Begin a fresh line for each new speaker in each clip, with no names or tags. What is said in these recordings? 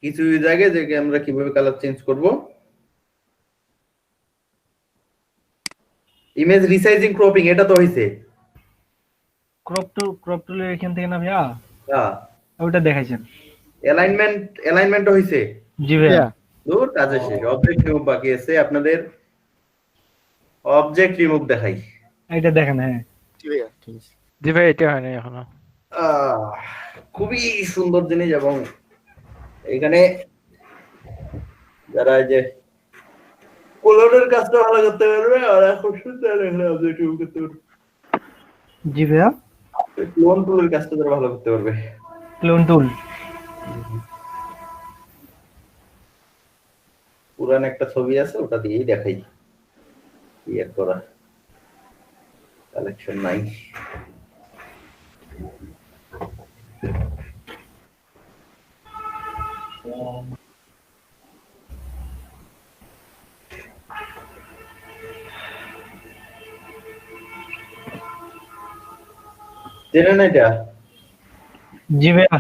কিছু জায়গায় যে আমরা কিভাবে কালার চেঞ্জ করব। ইমেজ রিসাইজিং ক্রপিং এটা তো হইছে।
ক্রপ টুলের এখান থেকে না ভাইয়া?
হ্যাঁ,
ওটা দেখাইছেন।
অ্যালাইনমেন্ট হইছে।
জি ভাইয়া।
দূর কাজে শেষ। অবজেক্ট রিমুভ বাকি আছে আপনাদের। অবজেক্ট রিমুভ দেখাই।
এটা দেখেন। হ্যাঁ
জি ভাইয়া, ঠিক আছে।
জি ভাই, এটা হয়নি এখনো।
খুবই সুন্দর জিনিস। এবং এখানে যারা এই যে কোলনের কাজটা ভালো করতে পারবে আর এখন সুন্দর এখানে অবজেক্ট রিমুভ করতে পারবে।
জি ভাইয়া,
ক্লোন টুলের কাজটা যারা ভালো করতে পারবে।
ক্লোন টুল
পুরান একটা ছবি আছে, ওটা দিয়েই দেখাই। ক্লিয়ার করা কালেকশন নাই। জেনে না এটা?
জি ভাইয়া।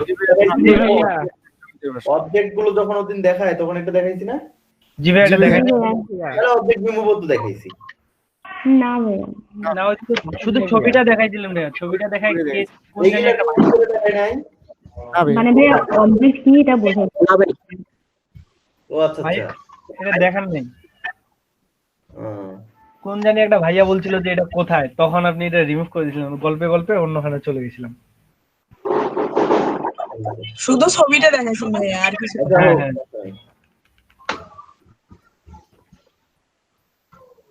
অবজেক্ট গুলো যখন ওদিন দেখায় তখন একটা দেখাইছি না?
জি ভাইয়া, এটা দেখেন।
তাহলে অবজেক্ট রিমুভ তো দেখাইছি
না ভাইয়া,
না, ওই শুধু ছবিটা দেখাই দিলাম ভাইয়া। ছবিটা দেখাই কোন
এইগুলা
জায়গায় একটা
কি করে দেখায় নাই?
না ভাই,
মানে ভাইয়া অবজেক্ট কি এটা বোঝা
না ভাই,
ও আচ্ছা
ভাই,
আচ্ছা।
এটা দেখান নেই।
হুম।
কোন জানি একটা ভাইয়া বলছিল যে এটা কোথায়, তখন আপনি এটা রিমুভ করে দিয়েছিলেন। গল্পে গল্পে অন্যখানে চলে গেছিলাম।
শুধু ছবিটা দেখাইছেন ভাইয়া, আর কিছু
আচ্ছা,
হ্যাঁ,
হোক।
হ্যাঁ।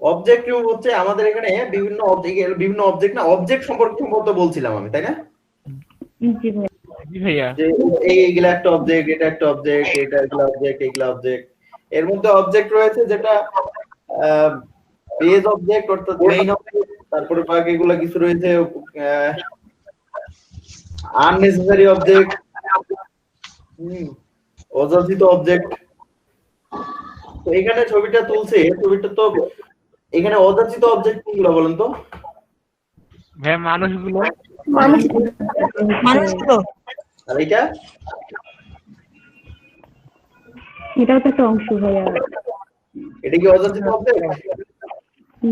অবজেক্ট রিমুভ হচ্ছে আমাদের এখানে বিভিন্ন অবজেক্ট না, অবজেক্ট সম্পর্কে সম্ভবত বলছিলাম আমি, তাই না?
জি ভাইয়া।
জি ভাইয়া।
যে এইগুলা একটা অবজেক্ট, এটা একটা অবজেক্ট, এটা এগুলা অবজেক্ট, এগুলা অবজেক্ট। এর মধ্যে অবজেক্ট রয়েছে যেটা বেজ অবজেক্ট অর্থাৎ মেইন অবজেক্ট। তারপরে বাকি এগুলা কিছু রয়েছে আননেসেসারি অবজেক্ট, অযাচিত অবজেক্ট। তো এখানে ছবিটা তুলছে, ছবিটা তো এখানে অযাচিত অবজেক্ট কোনগুলো বলেন তো?
ভাই মানুষগুলো।
মানুষগুলো
আর এটা
এটাও তো একটা অংশ ভাইয়া।
এটা কি অযাচিত অবজেক্ট?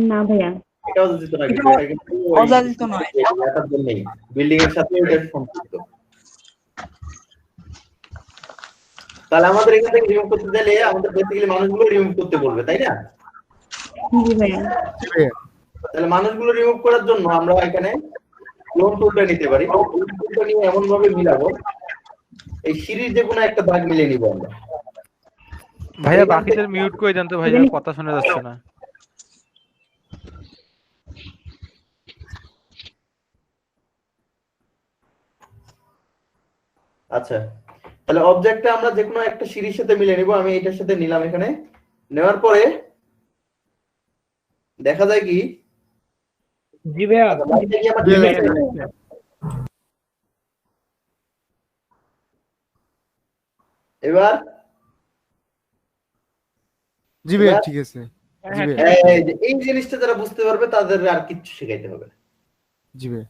না ভাইয়া,
এটা অযাচিত না, কিন্তু এটা কিন্তু
অযাচিত নয়।
এটার জন্যই বিল্ডিং এর সাথে এটা সম্পৃক্ত। তাহলে আমাদের এখান থেকে রিমুভ করতে চাইলে আমাদের বেসিক্যালি মানুষগুলো রিমুভ করতে বলবে, তাই না?
জি ভাইয়া।
জি ভাইয়া,
তাহলে মানুষগুলো রিমুভ করার জন্য আমরা এখানে ক্লোন টুলটা নিতে পারি। ক্লোন টুলটা নিয়ে এমন ভাবে মিলাবো, এই সিরিজ যে কোনো একটা দাগ মিলিয়ে নিব আমরা।
ভাইয়া বাকিদের মিউট করে দেন তো ভাইয়া, কথা শোনা যাচ্ছে না।
আচ্ছা, তাহলে অবজেক্টটা আমরা যে কোনো একটা সিরিজের সাথে মিলিয়ে নিব। আমি এটার সাথে নিলাম, এখানে নেওয়ার পরে দেখা যায় কি
জি ভাইয়া।
লাইনটা কি আমার
জি
ঠিক
ভাইয়া।
আছে? এবার
জি ভাইয়া, ঠিক আছে। জি ভাইয়া,
এই জিনিসটা যারা বুঝতে পারবে তাদের আর কিচ্ছু শেখাইতে হবে না।
জি ভাইয়া,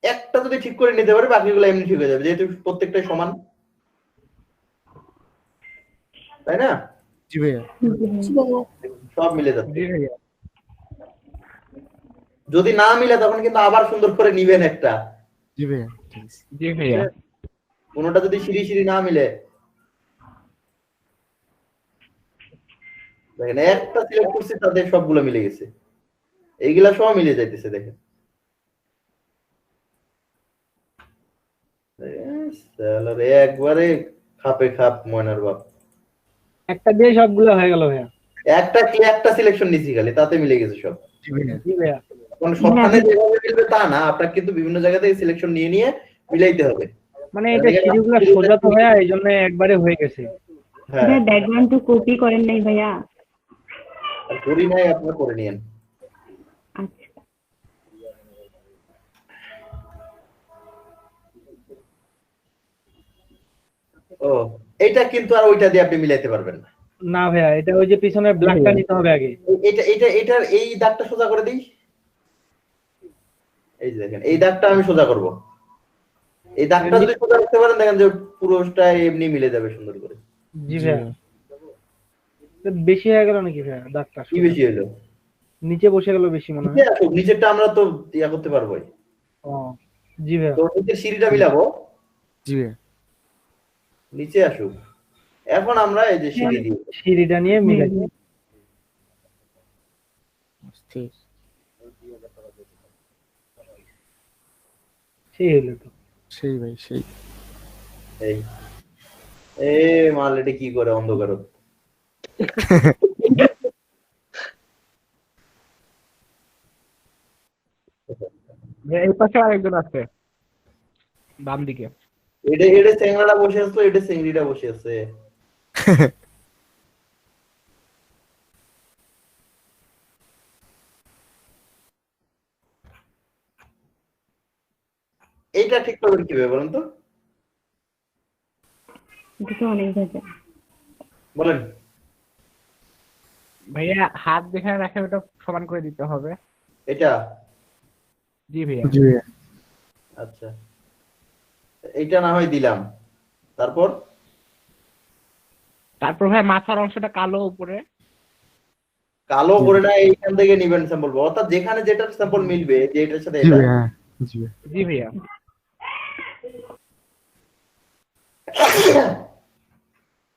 একটা যদি ঠিক করে নিতে পারে বাকিগুলো এমনি ঠিক হয়ে যাবে, যেহেতু প্রত্যেকটাই সমান, তাই না?
জি ভাইয়া,
সব মিলে যাচ্ছে।
জি ভাইয়া।
যদি না মিলে তখন কিন্তু আবার সুন্দর করে নিবেন একটা।
জি ভাইয়া, ঠিক আছে।
জি ভাইয়া।
কোনোটা যদি সিঁড়ি না মিলে, দেখেন একটা সিলেক্ট করছি তাদের সবগুলো মিলে গেছে, এইগুলা সব মিলে যাইতেছে। দেখেন একবারে খাপে খাপ ময়নার বাপ।
একটা দিয়ে সবগুলো হয়ে গেল ভাইয়া।
একটা সিলেকশন নিছি খালি, তাতে মিলে গেছে সব।
জি ভাইয়া,
জি ভাইয়া।
কোন সবখানে যেভাবে মিলবে তা না, আপনার কিন্তু বিভিন্ন জায়গা থেকে সিলেকশন নিয়ে নিয়ে মিলাইতে হবে।
মানে এটা সিঁড়িগুলো সোজা তো ভাইয়া, এই জন্য একবারে হয়ে গেছে।
হ্যাঁ,
ভাইয়া ব্যাকগ্রাউন্ড তো কপি করেন নাই ভাইয়া?
আর করি নাই, আপনারা করে নিয়েন।
আচ্ছা,
ও, এটা কিন্তু আর ওইটা দিয়ে আপনি মিলাইতে পারবেন না।
না ভাইয়া, এটা ওই যে পিছনে ব্ল্যাকটা নিতে হবে আগে।
এটার এই দাগটা সোজা করে দিই। এই যে দেখেন এই দাগটা আমি সোজা করব। এই দাগটা যদি সোজা রাখতে পারেন দেখেন যে পুরোটা এমনি মিলে যাবে সুন্দর করে।
জি ভাইয়া, তো বেশি হয়ে গেল নাকি ভাইয়া দাগটা?
কি বেশি হলো?
নিচে বসে গেল বেশি মনে হয়।
নিচে আসুক, নিচেরটা আমরা তো ইয়া করতে পারবো।
ও জি ভাইয়া,
তো নিচের সিঁড়িটা মিলাবো,
জি ভাইয়া
নিচে আসুক। এখন আমরা এই যে সিঁড়ি দিই,
সিঁড়িটা নিয়ে মিলাই।
ঠিক
সেই হলো তো।
সেই ভাই সেই
এই এ মাল এটা কি করে অন্ধকার?
এই পাশে আরেকজন আছে বাম দিকে।
এটা এটা চেংড়াটা বসে আছে, এটা চেংড়িটা বসে আছে। এইটা ঠিক করবেন কিভাবে বলেন তো?
এটা তো অনেক ভেজা।
বলেন।
ভাইয়া হাত যেখানে রাখে ওটা সমান করে দিতে হবে।
এটা
জি ভাইয়া।
জি ভাইয়া
আচ্ছা, এইটা না হয় দিলাম, তারপর
তারপর ভাই মাথার অংশটা কালো উপরে।
কালো করে না এইখান থেকে নিবেন স্যাম্পল, অর্থাৎ যেখানে যেটা স্যাম্পল মিলবে যে এটার সাথে
জি
এটা।
ভাইয়া জি ভাইয়া
জি ভাইয়া।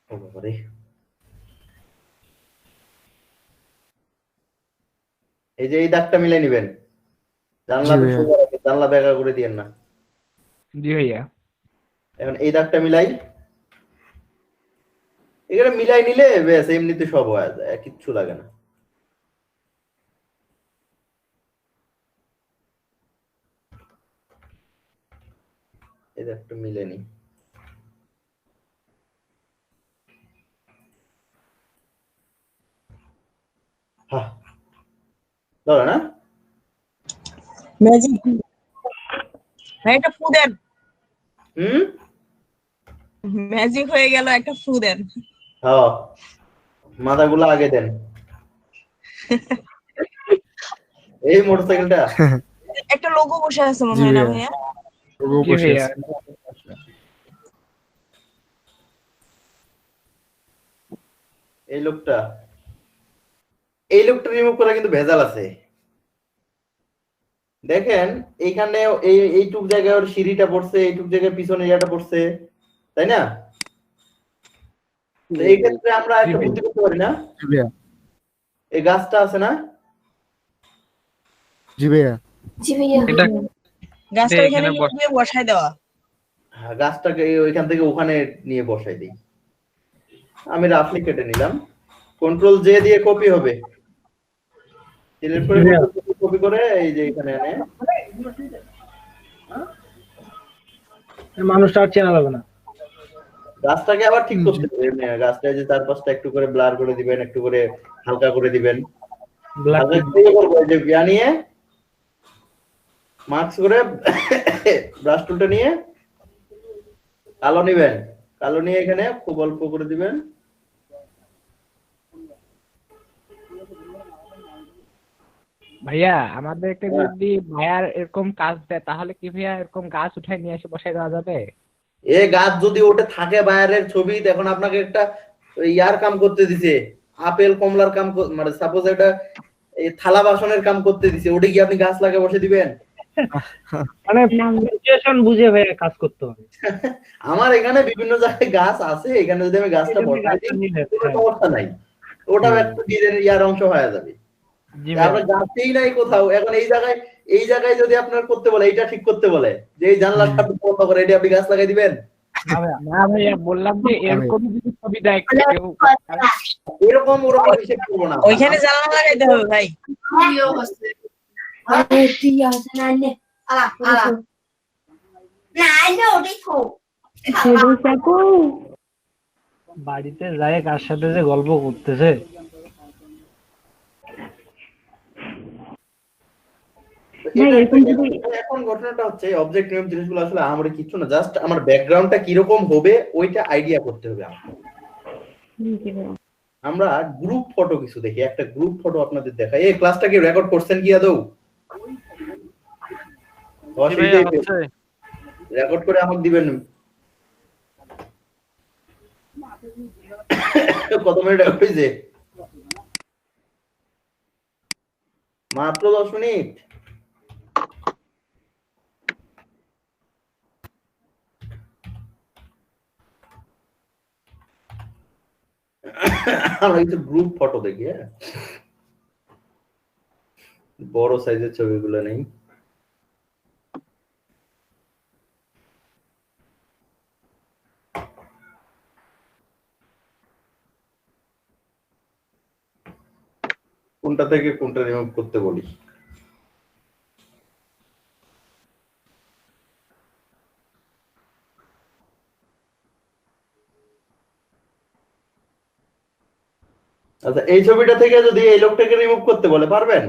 ও বাবা রে। এই যে এই দাগটা মিলে নিবেন, জানলা
জি ভাইয়া।
সোজা রাখেন, জানলা বেঁকা করে দিয়েন না।
জি ভাইয়া।
এখন এই দাগটা মিলাই, এখানে মিলাই নিলে ব্যাস এমনিতে সব হয়ে যায়, কিচ্ছু লাগে না। এই দাগটা মিলে নি। হ্যাঁ ধরে না
ম্যাজিক। ভাই একটা ফু দেন, ম্যাজিক হয়ে গেল, একটা ফু দেন।
হ্যাঁ মাথাগুলো আগে দেন। এই মোটরসাইকেলটা
একটা লোগো বসে আছে মনে
জি
হয় না
ভাইয়া।
ভাইয়া?
ও
জি
বসে
ভাইয়া।
আছে।
এই লোকটা, এই লোকটা রিমুভ করা কিন্তু ভেজাল আছে। দেখেন এইখানে এইটুক জায়গায় ওর সিঁড়িটা পড়ছে, এইটুক জায়গায় পিছনে ইয়াটা পড়ছে, তাই না? তো এই ক্ষেত্রে আমরা একটা বুদ্ধি করতে পারি না?
জি ভাইয়া
এই গাছটা আছে না,
জি ভাইয়া
এটা
গাছটা
এখানে
ওইখানে নিয়ে গিয়ে বসায় দেওয়া।
হ্যাঁ, গাছটাকে ওইখান থেকে ওখানে নিয়ে বসাই দিই। আমি রাফলি কেটে নিলাম, কন্ট্রোল জে দিয়ে কপি হবে, সিলেক্ট করে কপি করে এই যে এখানে এনে
মানুষটা আর চেনা যাবে না।
গাছটাকে আবার ঠিক করতে হবে। গাছটা যে চারপাশটা একটু করে ব্লার করে দিবেন, একটু করে হালকা করে দিবেন।
ব্ল্যাক
হালকা দিয়ে করবো, এই যে বিয়া নিয়ে মাস্ক করে ব্রাশ টুলটা নিয়ে কালো নিবেন, কালো নিয়ে এখানে খুব অল্প করে দিবেন।
ভাইয়া আমাদেরকে যদি ভাইয়ার এরকম কাজ দেয় তাহলে কি ভাইয়া এরকম গাছ উঠায় নিয়ে এসে বসাই দেওয়া যাবে?
এ গাছ যদি ওটা থাকে বাইরের ছবি, এখন আপনাকে একটা ইয়ার কাম করতে দিছে, আপেল কমলার কাম, মানে সাপোজ একটা এই থালা বাসনের কাম করতে দিছে, ওটা কি আপনি গাছ লাগিয়ে বসে দিবেন?
মানে সিচুয়েশন বুঝে ভাইয়া কাজ করতে হবে।
আমার এখানে বিভিন্ন জায়গায় গাছ আছে, এখানে যদি আমি গাছটা বসাই দিই কোনো সমস্যা নাই, ওটা একটা ডিজাইনের ইয়ার অংশ হয়ে যাবে।
জি ভাইয়া,
আপনার গাছই নাই কোথাও, এখন এই জায়গায় যদি আপনার করতে বলে, এইটা ঠিক করতে বলে যে এই জানলাটা বন্ধ করে, এটা আপনি গাছ লাগাই দিবেন?
না ভাইয়া, বললাম যে এরকম যদি ছবি দেয় কেউ,
এরকম ওরকম হিসেব করবো না।
ওইখানে জানলা লাগাইতে হবে ভাই।
বাড়িতে যায় কার সাথে যে গল্প করতেছে।
এখন ঘটনাটা হচ্ছে অবজেক্ট নিয়ম জিনিসগুলো আসলে আমার কিছু না, জাস্ট আমার ব্যাকগ্রাউন্ডটা কিরকম হবে ওইটা আইডিয়া করতে হবে। আমরা গ্রুপ ফটো কিছু দেখি, একটা গ্রুপ ফটো আপনাদের দেখাই। এই ক্লাসটা কি রেকর্ড করছেন কি আদৌ?
জি ভাইয়া হচ্ছে।
রেকর্ড করে আমাকে দিবেন। কত মিনিট হয়েছে? মাত্র 10 মিনিট। আমরা কিছু গ্রুপ ফটো দেখি, হ্যাঁ, বড় সাইজের ছবিগুলো নেই। কোনটা থেকে কোনটা রিমুভ করতে বলি? আচ্ছা, এই ছবিটা থেকে যদি এই লোকটাকে রিমুভ করতে বলে পারবেন?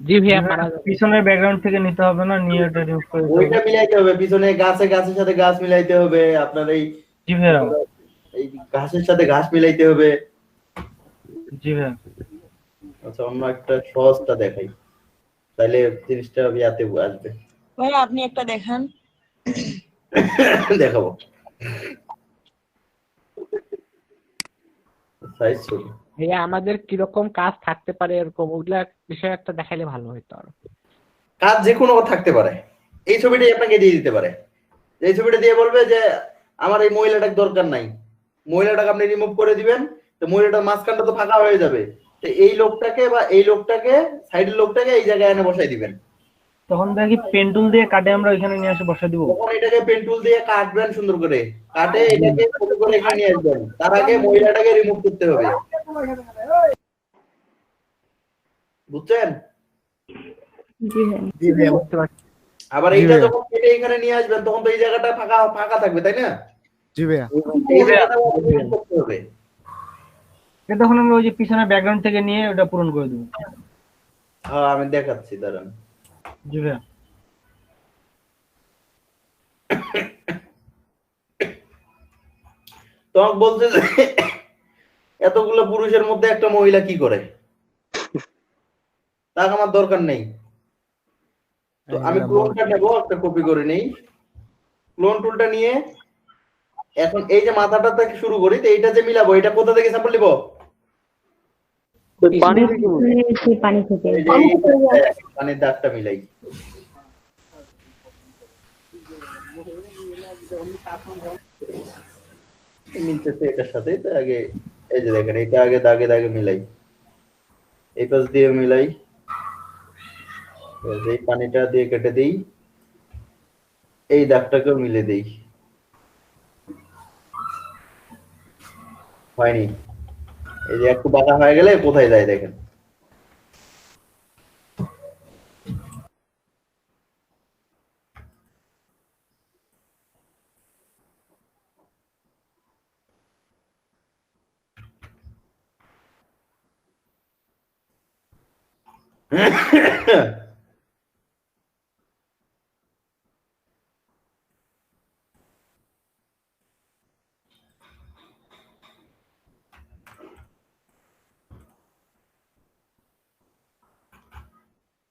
জি ভাইয়া পারা যাবে।
পিছনের ব্যাকগ্রাউন্ড থেকে নিতে হবে না, নিয়ে ওটা রিমুভ করে দিতে
ওইটা
হবে।
মিলাইতে হবে, পিছনে গাছের সাথে গাছ মিলাইতে হবে, আপনার
জি ভাইয়া।
এই ঘাসের সাথে ঘাস মিলাইতে হবে।
জি ভাইয়া।
আচ্ছা, অন্য একটা সহজটা দেখাই, তাইলে জিনিসটা ইয়াতে আসবে।
ভাই আপনি একটা দেখান।
দেখাবো, সাইজ ছোট।
ভাইয়া আমাদের কিরকম কাজ থাকতে পারে এরকম ওগুলা বিষয় একটা দেখাইলে ভালো হতো আরো।
কাজ যে কোনো থাকতে পারে, এই ছবিটাই আপনাকে দিয়ে দিতে পারে। এই ছবিটা দিয়ে বলবে যে আমার এই মহিলাটাকে দরকার নাই, মহিলাটাকে আপনি রিমুভ করে দিবেন, তো মহিলাটার মাঝখানটা তো ফাঁকা হয়ে যাবে, তো এই লোকটাকে বা এই লোকটাকে, সাইডের লোকটাকে এই জায়গায় এনে বসাই দিবেন।
তখন দেখি পেন টুল দিয়ে কাটে আমরা ওইখানে নিয়ে এসে বসে দিব।
তখন এটাকে পেন টুল দিয়ে কাটবেন, সুন্দর করে কাটে এটাকে ছোট করে এখানে নিয়ে আসবেন। তার আগে মহিলাটাকে রিমুভ করতে হবে, বুঝছেন?
জি ভাইয়া।
জি ভাইয়া বুঝতে পারছি।
আবার এইটা যখন কেটে এখানে নিয়ে আসবেন তখন তো এই জায়গাটা ফাঁকা ফাঁকা থাকবে, তাই না?
জি ভাইয়া।
এই জায়গাটা remove করতে হবে।
তখন আমরা ওই যে পিছনের ব্যাকগ্রাউন্ড থেকে নিয়ে ওটা পূরণ করে দেবো।
হ্যাঁ, আমি দেখাচ্ছি, দাঁড়ান।
জি ভাইয়া।
তোমাকে বলছে যে এতগুলো পুরুষের মধ্যে একটা মহিলা কি করে, তাকে আমার দরকার নেই। তো আমি ক্লোনটা নেবো, একটা কপি করে নেই, ক্লোন টুলটা নিয়ে এখন এই যে মাথাটা থেকে শুরু করি, তো এইটা যে মিলাবো, এটা কোথা থেকে স্যাম্পল নিব?
পানি থেকে।
এই যে পানির দাগটা মিলাই। মিলতেছে এটার সাথে, তো আগে এই যে দেখেন, এটা আগে দাগে দাগে মিলাই, এই পাশ দিয়ে মিলাই, এই পানিটা দিয়ে কেটে দেই, এই দাগটাকেও মিলে দেই। হয়নি, এই যে একটু বাঁকা হয়ে গেলে কোথায় যায় দেখেন।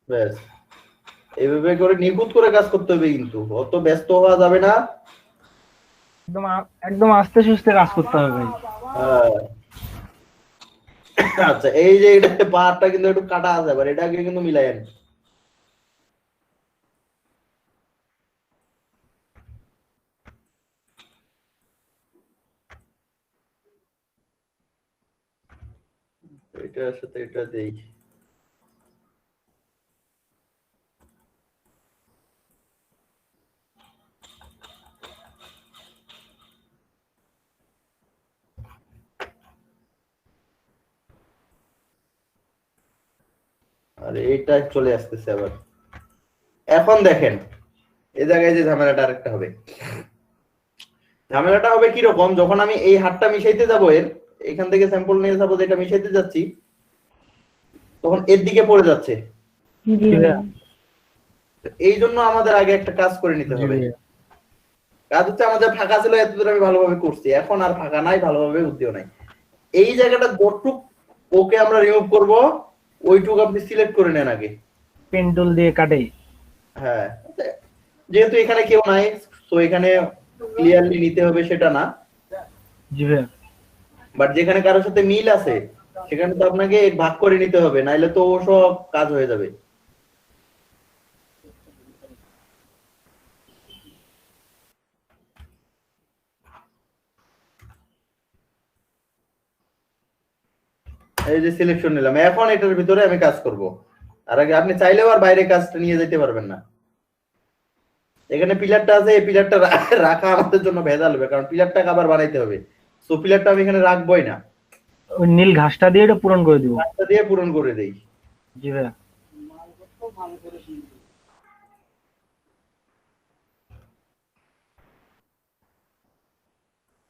ব্যাস, এইভাবে করে নিখুঁত করে কাজ করতে হবে, কিন্তু অত ব্যস্ত হওয়া যাবে না।
একদম আস্তে সুস্তে কাজ করতে হবে ভাই।
আচ্ছা, এই যে এটা পাহাড়টা কিন্তু একটু কাটা আছে, এবার এটাকে কিন্তু মিলায়েন। এটার সাথে এটা দেই। আর এইটা চলে আসতেছে আবার। এখন দেখেন এই জায়গায় যে ঝামেলাটা আরেকটা হবে, ঝামেলাটা হবে কিরকম, যখন আমি এই হাতটা মিশাইতে যাবো, এখান থেকে স্যাম্পল নিয়ে যাবো, যেটা মিশাইতে যাচ্ছি, তখন এর দিকে পড়ে যাচ্ছে।
জি ভাইয়া।
এই জন্য আমাদের আগে একটা কাজ করে নিতে হবে। কাজ হচ্ছে, আমাদের ফাঁকা ছিল এতদূর আমি ভালোভাবে করছি, এখন আর ফাঁকা নাই, ভালোভাবে বুদ্ধিও নাই। এই জায়গাটা যতটুক ওকে আমরা রিমুভ করব, ওইটুকু আপনি সিলেক্ট করে নেন আগে।
পেন টুল দিয়ে কাটে।
হ্যাঁ, যেহেতু এখানে কেউ নাই, তো এখানে ক্লিয়ারলি নিতে হবে সেটা না,
জি ভাইয়া।
বাট যেখানে কারোর সাথে মিল আছে সেখানে তো আপনাকে ভাগ করে নিতে হবে, নাইলে তো ও সব কাজ হয়ে যাবে। এই যে সিলেকশন নিলাম, এখন এটার ভিতরে আমি কাজ করব। আর আগে আপনি চাইলেও আর বাইরে কাজটা নিয়ে যেতে পারবেন না। এখানে পিলারটা আছে, এই পিলারটা রাখা আমাদের জন্য ভেজাল হবে, কারণ পিলারটা আবার বানাইতে হবে। সো পিলারটা আমি এখানে রাখবোই না,
ওই নীল ঘাসটা দিয়ে এটা পূরণ করে দিব।
রাস্তা দিয়ে পূরণ করে দেই।
জি ভাইয়া।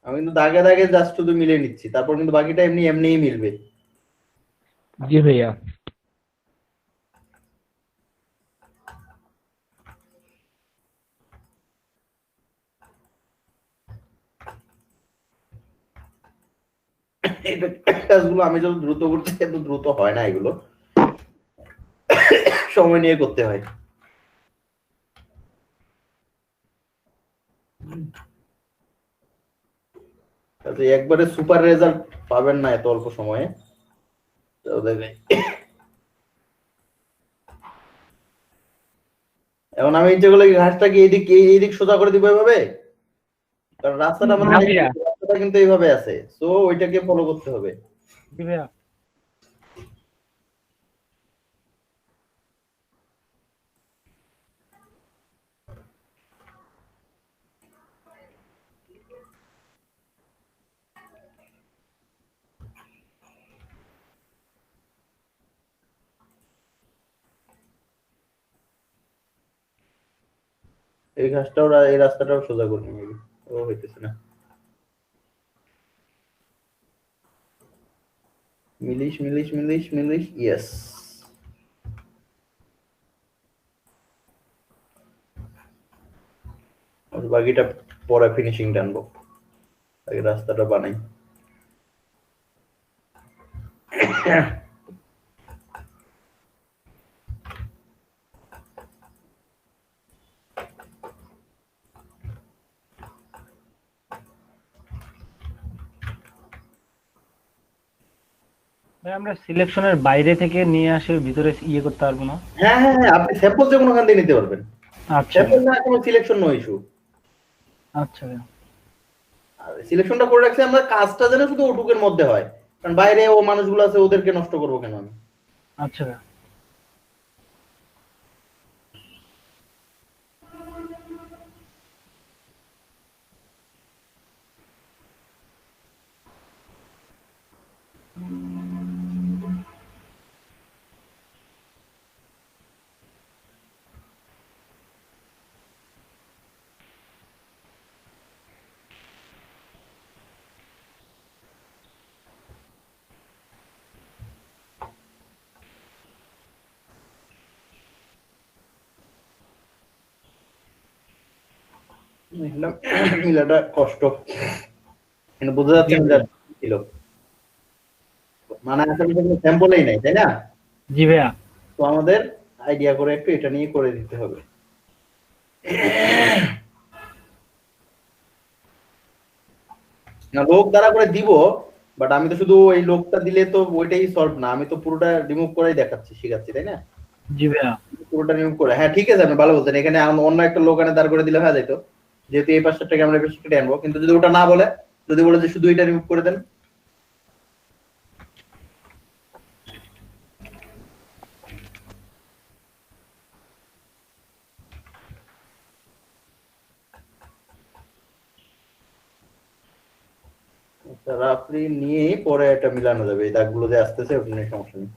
আমি কিন্তু দাগে দাগে জাস্ট শুধু মিলে নিচ্ছি, তারপর কিন্তু বাকিটা এমনি এমনিই মিলবে।
জি ভাইয়া।
এই কাজগুলো আমি যত দ্রুত করছি এত দ্রুত হয় না, এগুলো সময় নিয়ে করতে হয়। তাতে একবারে সুপার রেজাল্ট পাবেন না এত অল্প সময়ে। তো দেখেন, এখন আমি ইচ্ছে করলে ঘাসটাকে এইদিক সোজা করে দিব এভাবে, কারণ রাস্তাটা
না ভাইয়া।
রাস্তাটা কিন্তু এইভাবে আছে, সো ওইটাকে ফলো করতে হবে।
জি ভাইয়া।
এই ঘাসটাও এই রাস্তাটাও সোজা করে নিয়ে ও হইতেছে না। মিলিশ মিলিশ মিলিশ মিলিশ, ইয়েস। বাকিটা পরে ফিনিশিং টানবো, আগে রাস্তাটা বানাই।
ভাই আমরা সিলেকশনের বাইরে থেকে নিয়ে আসে ভিতরে ইয়ে করতে পারবো না?
হ্যাঁ হ্যাঁ হ্যাঁ, আপনি স্যাম্পল যে কোনো ওখান থেকে নিতে পারবেন।
আচ্ছা
স্যাম্পল না কোনো সিলেকশন নো ইস্যু।
আচ্ছা ভাইয়া।
আর সিলেকশনটা করে রাখছি আমরা, কাজটা যেন শুধু ওটুকের মধ্যে হয়, কারণ বাইরে ও মানুষগুলো আছে ওদেরকে নষ্ট করবো কেন আমি।
আচ্ছা ভাইয়া।
মিলাটা কষ্ট, কিন্তু বোঝা যাচ্ছে মিলা ছিল, মানে আসলে কোনো স্যাম্পলেই নাই, তাই না?
জি ভাইয়া।
তো আমাদের আইডিয়া করে একটু এটা নিয়ে করে দিতে হবে। না লোক দ্বারা করে দিব, বাট আমি তো শুধু ওই লোকটা দিলে তো ওইটাই সলভ না, আমি তো পুরোটা রিমুভ করেই দেখাচ্ছি, শিখাচ্ছি, তাই না?
জি ভাইয়া।
পুরোটা রিমুভ করে, হ্যাঁ ঠিক আছে, আপনি ভালো বলছেন। এখানে অন্য একটা লোক আনে দাঁড় করে দিলে হয়ে যেত, যেহেতু এই পাশটাকে আমরা এই পাশটাকে আনবো। কিন্তু যদি ওটা না বলে, যদি বলে যে শুধু এটা রিমুভ করে দেন, রাফলি নিয়ে পরে এটা মিলানো যাবে। এই দাগগুলো যে আসতেছে ওখানে সমস্যা নেই।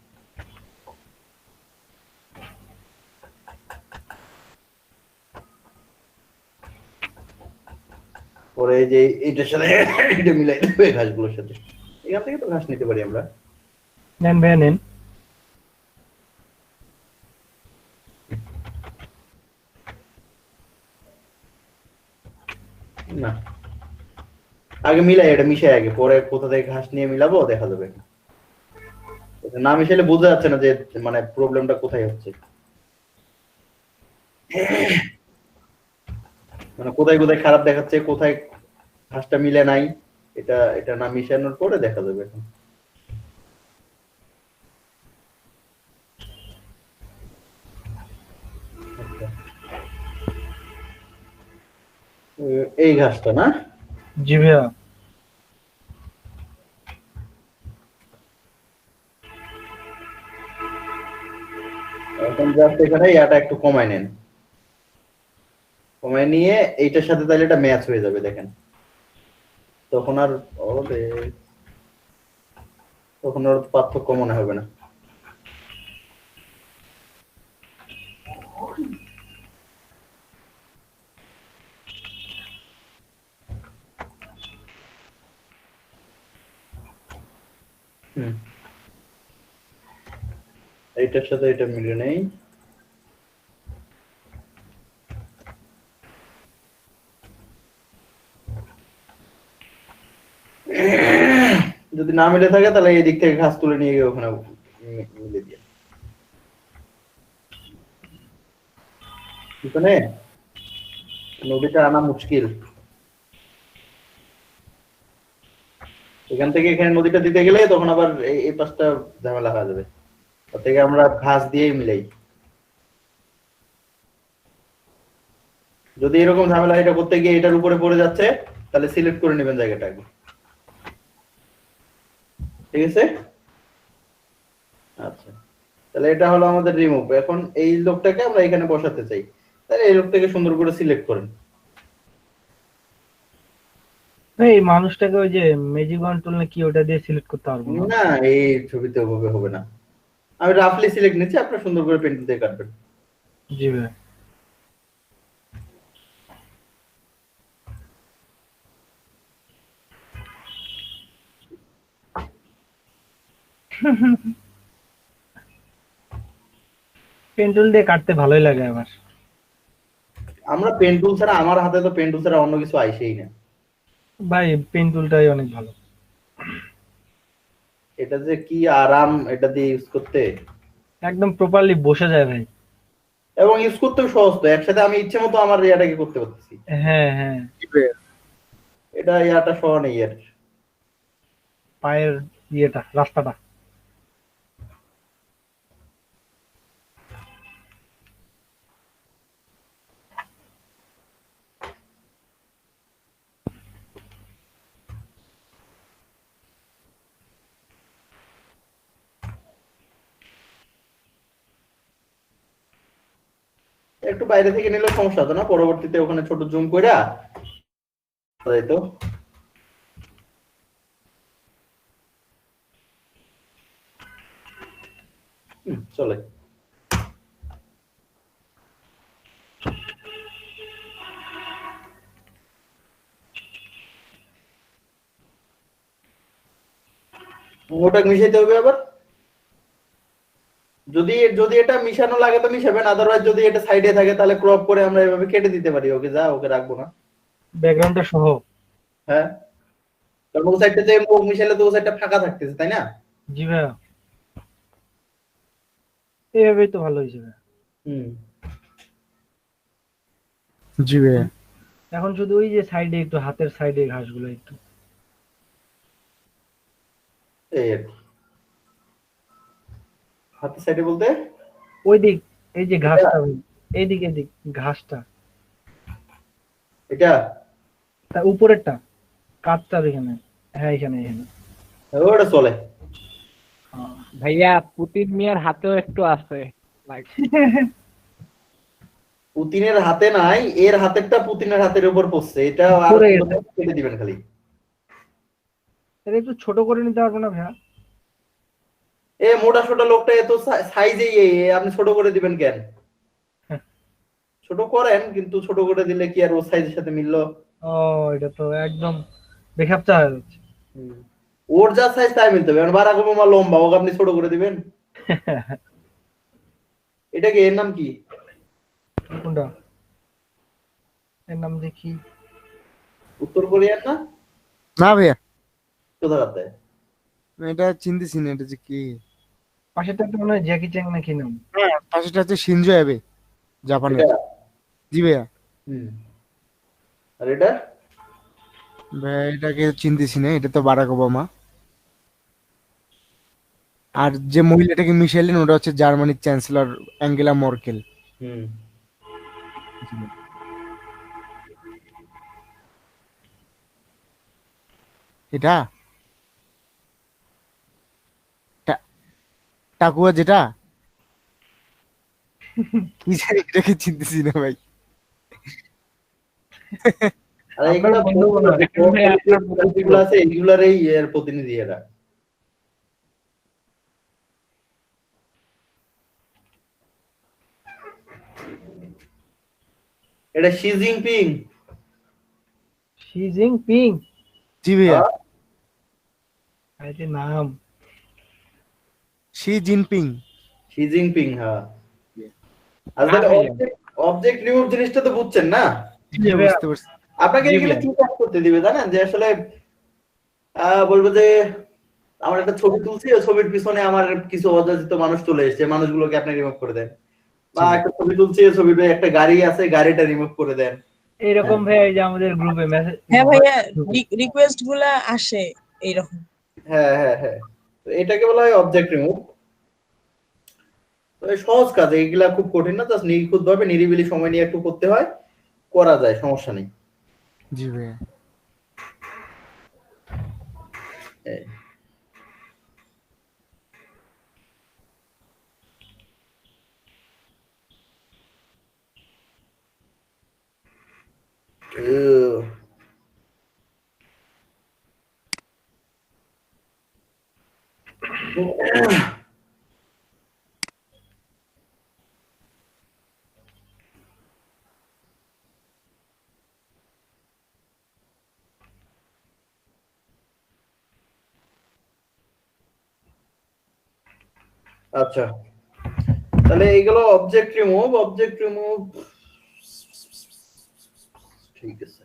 পরে এই যে এইটার সাথে এটা মিলাই দেবে ঘাসগুলোর সাথে। এখান থেকে তো ঘাস নিতে পারি আমরা।
নেন ভাইয়া নেন।
না, আগে মিলাই, এটা মিশাই আগে, পরে কোথা থেকে ঘাস নিয়ে মিলাবো দেখা যাবে। না মিশাইলে বোঝা যাচ্ছে না যে মানে প্রবলেমটা কোথায় হচ্ছে। মানে কোথায় কোথায় খারাপ দেখাচ্ছে, কোথায় ঘাসটা মিলে নাই, এটা এটা না মিশানোর পরে দেখা যাবে এখন। আচ্ছা। এই ঘাসটা না?
জি ভাইয়া।
এখন জাস্ট এখানে ইয়াটা একটু কমায় নেন, কমায় নিয়ে এইটার সাথে তাহলে এটা ম্যাচ হয়ে যাবে দেখেন। তখন আর ওরে, তখন আর পার্থক্য মনে হবে না। হুম, এইটার সাথে এটা মিলে নেই। যদি না মিলে থাকে তাহলে এই দিক থেকে ঘাস তুলে নিয়ে গিয়ে ওখানে মিলে দিয়ে এখানে নদীটা আনা মুশকিল। এখান থেকে এখানে নদীটা দিতে গেলে তখন আবার এই পাশটা ঝামেলা হয়ে যাবে। তার থেকে আমরা ঘাস দিয়েই মিলাই। যদি এরকম ঝামেলা এটা করতে গিয়ে এটার উপরে পড়ে যাচ্ছে, তাহলে সিলেক্ট করে নেবেন জায়গাটা আগে। ঠিক আছে? আচ্ছা, তাহলে এটা হলো আমাদের রিমুভ। এখন এই লোকটাকে আমরা এখানে বসাতে চাই, তাহলে এই লোকটাকে সুন্দর করে সিলেক্ট করেন।
এই মানুষটাকে ওই যে ম্যাজিক ওয়ান টুল না কি ওটা দিয়ে সিলেক্ট করতে পারবো না?
না, এই ছবিতে ওভাবে হবে না। আমি রাফলি সিলেক্ট নিচ্ছি, আপনারা সুন্দর করে পেন্সিল দিয়ে কাটবেন।
জি ভাই। পেন টুল দিয়ে কাটতে ভালোই লাগে আমার।
আমরা পেন টুল ছাড়া, আমার হাতে তো পেন টুল ছাড়া অন্য কিছু আইসেই না
ভাই পেন টুলটাই অনেক ভালো।
এটা যে কি আরাম এটা দিয়ে ইউজ করতে,
একদম প্রপারলি বসে যায় ভাই।
এবং ইউজ করতেও সহজ। তো একসাথে আমি ইচ্ছে মতো আমার ইয়াটাকে করতে পারতেছি।
হ্যাঁ হ্যাঁ,
জি ভাইয়া।
এটা ইয়াটা সহ নেই এর।
পায়ের ইয়েটা রাস্তাটা।
একটু বাইরে থেকে নিলে সমস্যা হতো না, পরবর্তীতে ওখানে ছোট জুম কইরা তাই তো। চলে। ওটা মিশাইতে হবে আবার। যদি যদি এটা মিশানো লাগে তো মিশাবেন, আদারওয়াইজ যদি এটা সাইডে থাকে তাহলে ক্রপ করে আমরা এভাবে কেটে দিতে পারি। ওকে যা, ওকে রাখবো না।
ব্যাকগ্রাউন্ডটা সহ।
হ্যাঁ, কারণ ও সাইডটাতে মুখ মিশালে তো ও সাইডটা ফাঁকা থাকতেছে, তাই না?
জি ভাইয়া, এইভাবেই তো ভালো হয়েছে ভাইয়া।
হুম,
জি ভাইয়া।
এখন শুধু ওই যে সাইডে একটু হাতের সাইডে ঘাসগুলো একটু।
এই আর কি। হাতের সাইডে বলতে
ওই দিক, এই যে ঘাসটা ভাই, এইদিক এদিক ঘাসটা,
এটা
তার উপরেরটা কাঠটার এখানে। হ্যাঁ এখানে এখানে।
ওটা চলে।
ভাইয়া পুতিন মিয়ার হাতেও একটু আছে like,
পুতিনের হাতে নাই, এর হাতেরটা পুতিনের হাতের উপর পড়ছে। এটা আর
পড়ে গেছে।
কেটে দিবেন খালি।
এটা একটু ছোট করে নিতে পারবো না ভাইয়া?
এ মোটা সোটা লোকটা এত সাইজেই, আপনি ছোট করে দিবেন কেন? ছোট করেন, কিন্তু ছোট করে দিলে কি আর ওর সাইজের সাথে মিললো?
ও এটা তো একদম বেখাপ্চা হয়ে যাচ্ছে।
ওর যা সাইজ তাই মিলতে হবে। এখন বারাক ওবামা লম্বা, ওকে আপনি ছোট করে দিবেন? এটা কি, এর নাম কি?
কোনটা? এর নাম দেখি।
উত্তর কোরিয়ান না?
না ভাইয়া,
কোথা কাতে?
এটা চিনতেছি না, এটা যে কি।
পাশেরটা তো মনে হয় জ্যাকি চ্যাং না কি নাম।
হ্যাঁ, পাশেটা হচ্ছে শিনজো অ্যাবে, জাপানের।
এটা
জি ভাইয়া।
হুম। আর এটা
ভাইয়া এটাকে চিনতেছি না, এটা তো বারাক ওবামা। আর যে মহিলাটাকে মিশাইলেন ওটা হচ্ছে জার্মানির চ্যান্সেলর অ্যাঙ্গেলা মর্কেল।
হুম।
জি ভাইয়া। এটা টা- টাকুয়া যেটা, কি জানি এটাকে চিনতেছি না ভাই।
আর
আপনার
এগুলো
বন্ধু মনে হয়।
দেখেন ভাই, আপনার
যেগুলো আছে এইগুলারই এর প্রতিনিধি এরা। এটা শি জিনপিং।
Xi Jinping.
জি ভাইয়া,
আরে নাম।
She Jinping.
শি জিনপিং, হ্যাঁ।
না
আসলে
ভাইয়া।
অবজেক্ট রিমুভ জিনিসটা তো বুঝছেন না?
জি ভাইয়া,
ভাইয়া।
বুঝতে পারছি।
আপনাকে
জি
এগুলো
ভাইয়া।
কি কাজ করতে দিবে জানেন? যে আসলে বলবো যে আমার একটা ছবি তুলছি, ওই ছবির পিছনে আমার কিছু অযাচিত মানুষ চলে এসেছে, মানুষগুলোকে আপনি রিমুভ করে দেন। বা
জি
একটা ছবি তুলছি, ওই ছবিতে একটা গাড়ি আছে, গাড়িটা রিমুভ করে দেন।
এরকম ভাই এই যে আমাদের গ্রুপে মেসেজ।
হ্যাঁ ভাইয়া, রিকোয়েস্ট গুলা আসে এইরকম।
হ্যাঁ, হ্যাঁ, হ্যাঁ। তো এটাকে বলা হয় অবজেক্ট রিমুভ। তো এই সহজ কাজ, এইগুলা খুব কঠিন না, জাস্ট নিখুঁত ভাবে নিরিবিলি সময় নিয়ে একটু করতে হয়, করা যায়, সমস্যা নেই।
জি ভাইয়া।
এই। Ew. আচ্ছা, তাহলে এইগুলো অবজেক্ট রিমুভ ঠিক আছে।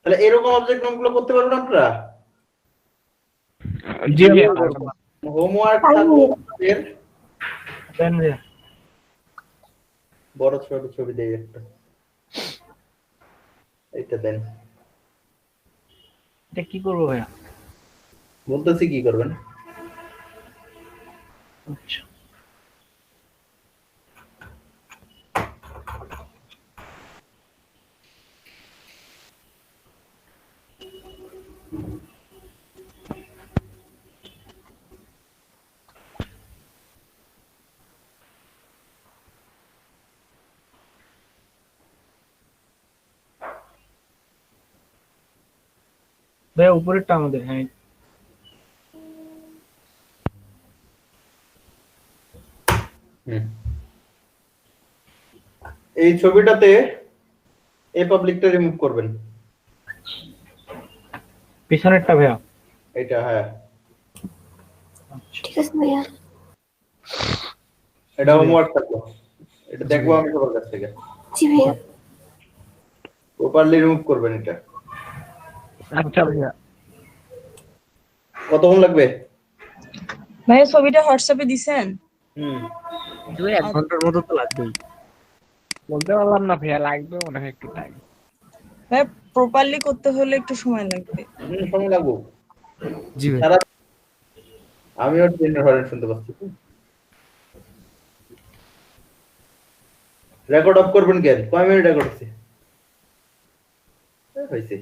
তাহলে এরকম অবজেক্ট রিমুভ গুলো করতে পারবেন আপনারা?
জি ভাইয়া, পারবো।
হোমওয়ার্ক
পারবো।
থাকবে
দেন ভাইয়া।
বড় ছোট ছবি দেই একটা, এইটা দেন।
এটা কি করবো ভাইয়া?
বলতেছি কি করবেন।
আচ্ছা। ভাইয়া উপরেরটা আমাদের, হ্যাঁ।
হুম। এই ছবিটাতে এই পাবলিকটা রিমুভ করবেন,
পিছনেরটা ভাইয়া।
এটা, হ্যাঁ।
ঠিক আছে ভাইয়া।
এটা হোমওয়ার্ক থাকলো, এটা দেখবো আমি সবার কাছ থেকে।
জি ভাইয়া।
প্রপারলি রিমুভ করবেন এটা।
আচ্ছা ভাইয়া।
কতক্ষণ লাগবে?
ভাইয়া ছবিটা হোয়াটসঅ্যাপে দিছেন?
হুম।
1 ঘন্টার মতো তো লাগবেই।
বলতে পারলাম না ভাইয়া, লাগবে মনে হয় একটু টাইম।
ভাইয়া প্রপারলি করতে হলে একটু সময় লাগবে।
সময় লাগবো।
জি ভাই।
সারা আমিও ট্রেনের হরেন শুনতে পাচ্ছি। রেকর্ড অফ করবেন কেন? কয় মিনিট রেকর্ড হচ্ছে? হয়েছে।